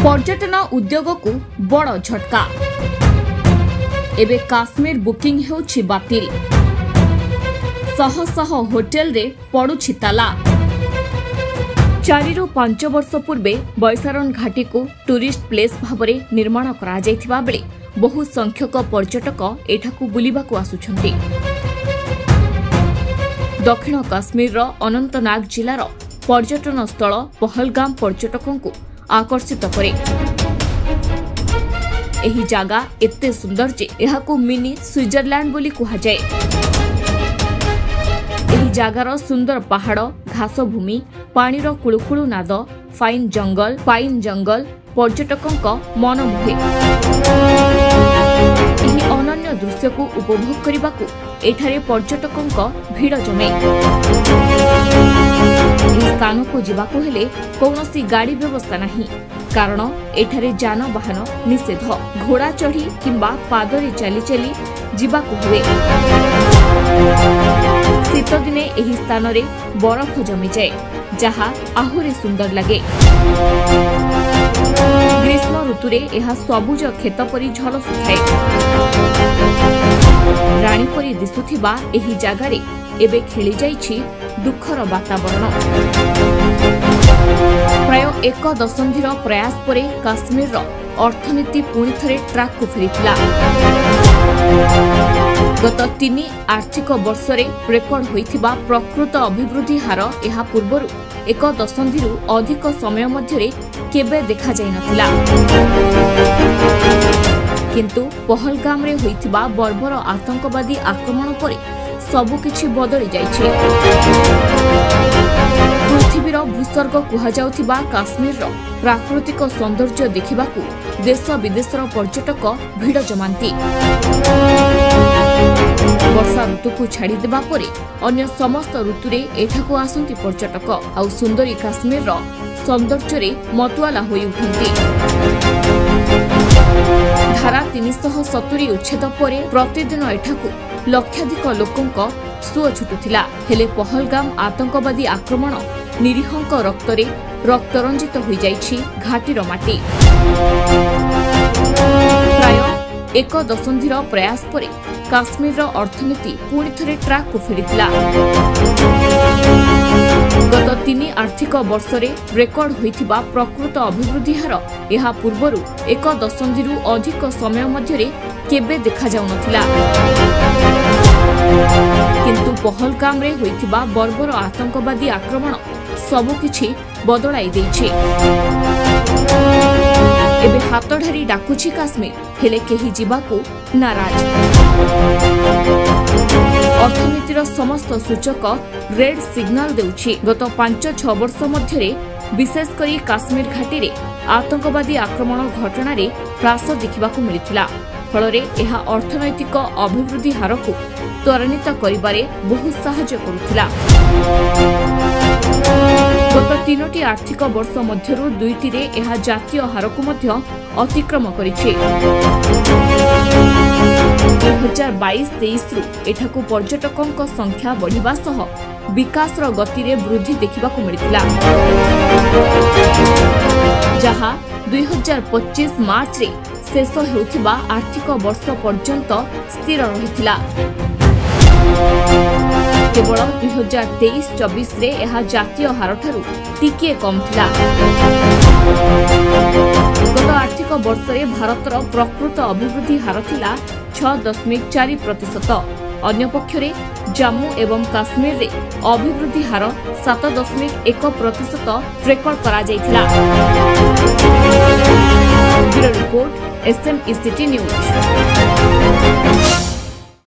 पर्यटन उद्योग को बड़ झटका। एबे काश्मीर बुकिंग होछि बातिल। शह शह होटेल रे पड़ुछि ताला। 4 ରୁ 5 वर्ष पूर्वे बैसारन घाटी को टूरिस्ट प्लेस भाबरे निर्माण करा जायथिबा बेले बहु संख्यक पर्यटक एठाकू बुलिबाकू आसुछन्ति। दक्षिण काश्मीर अनंतनाग जिलार पर्यटन स्थल पहलगाम पर्यटकों को आकर्षित करे। एही जागा एते सुंदर जे एहाकू मिनी स्विट्जरलैंड बोली कहा जाए। एही जागार सुंदर पहाड़, घास भूमि, पानीर कुळुकुळु नाद, पाइन जंगल पर्यटकों मन मुहे। एही अनन्य दृश्य को उपभोग करने एठारे पर्यटकों भीड़ जमे। स्थान को जीवाकू हेले कौनसी गाड़ी व्यवस्था नहीं, कारण एठारे जानवाहन निषेध। घोड़ा चढ़ी किंबा पादरे चली चली जीवाकू हुए। शीत दिने एही स्थान रे बरफ जमी जाए, जहा आहुरी सुंदर लगे। ग्रीष्म ऋतुरे एहा सबुज खेत परी झलसुଥାଏ। राणी परी दिसुथिबा एही जागारे एबे खेली जाइछि दुखर वातावरण। प्राय 1 दशंधिर प्रयास परे काश्मीर अर्थनीति पुणी थरे ट्राक को फेरिथिला। गत 3 आर्थिक वर्ष रे रेकर्ड होइथिबा प्रकृत अभिवृद्धि हार एहा पूर्वरु 1 दशंधिरु अधिक समय मध्यरे केबे देखा जाय नथिला। किंतु पहलगाम रे होइथिबा बर्बर आतंकवादी आक्रमण परे सबुकिछि बदली जाइछे। पृथ्वीर भूस्वर्ग कुहाजाउथिबा काश्मीर प्राकृतिक सौंदर्य देखिबाकू देश विदेशर पर्यटक भिड़ जमांती। वर्षा ऋतु को छाड़ी देबा परे अन्य समस्त ऋतुरे एठाकू आसंती पर्यटक आउ सुंदरी काश्मीर सौंदर्य रे मतवाला होई उठंती। धारा 370 उच्छेद परे प्रतिदिन एठाकू लक्षाधिक लोकंक सुओ छुटुथिला। हेले पहलगाम आतंकवादी आक्रमण निरीहंक रक्तरे रक्तरंजित होई जाइछि घाटीर माटी। प्राय 1 दशंधिर प्रयास परे काश्मीर अर्थनीति पुणी थरे ट्राक को फेरिथिला। गत 3 आर्थिक वर्ष रे रेकर्ड होइथिबा प्रकृत अभिवृद्धि हार एहा पूर्वरु 1 दशंधिरु अधिक समय मध्यरे केबे देखा जाउ नथिला। किंतु पहलगाम रे होइथिबा बर्बर आतंकवादी आक्रमण सबुकिछि बदलाई दैछि। एबे हातढारी डाकुछि काश्मीर, हेले केही जीवाकू नाराज। अर्थनीतिर समस्त सूचक रेड सिग्नाल देउछि। गत 5-6 वर्ष मध्यरे विशेषकरी काश्मीर घाटी रे आतंकवादी आक्रमण घटना रे ह्रास देखिबाकू मिलिथिला। फलरे एहा अर्थनैतिक अभिवृद्धि हार को त्वरान्वित करिबारे बहुत सहायता करुथिला। गत 3टी आर्थिक वर्ष मध्यरु 2टी रे एहा जातीय हार को मध्य अतिक्रम करिछि। 2022-23 रु एठाकू पर्यटकों संख्या बढ़िबा सह विकासर गति रे वृद्धि देखिबाकू मिलिथिला, जहा 2025 मार्च रे शेष हेउथिबा आर्थिक वर्ष पर्यंत स्थिर रहिथिला। केवल 2023-24 रे एहा जातीय हार ठारू टिके कम थिला। गत आर्थिक वर्ष रे भारतर प्रकृत अभिवृद्धि हार थिला 6.4%। अन्य पक्षरे जम्मू एवं काश्मीर रे अभिवृद्धि हार 7.1% रेकर्ड करा जायथिला। Bureau report SMECT news.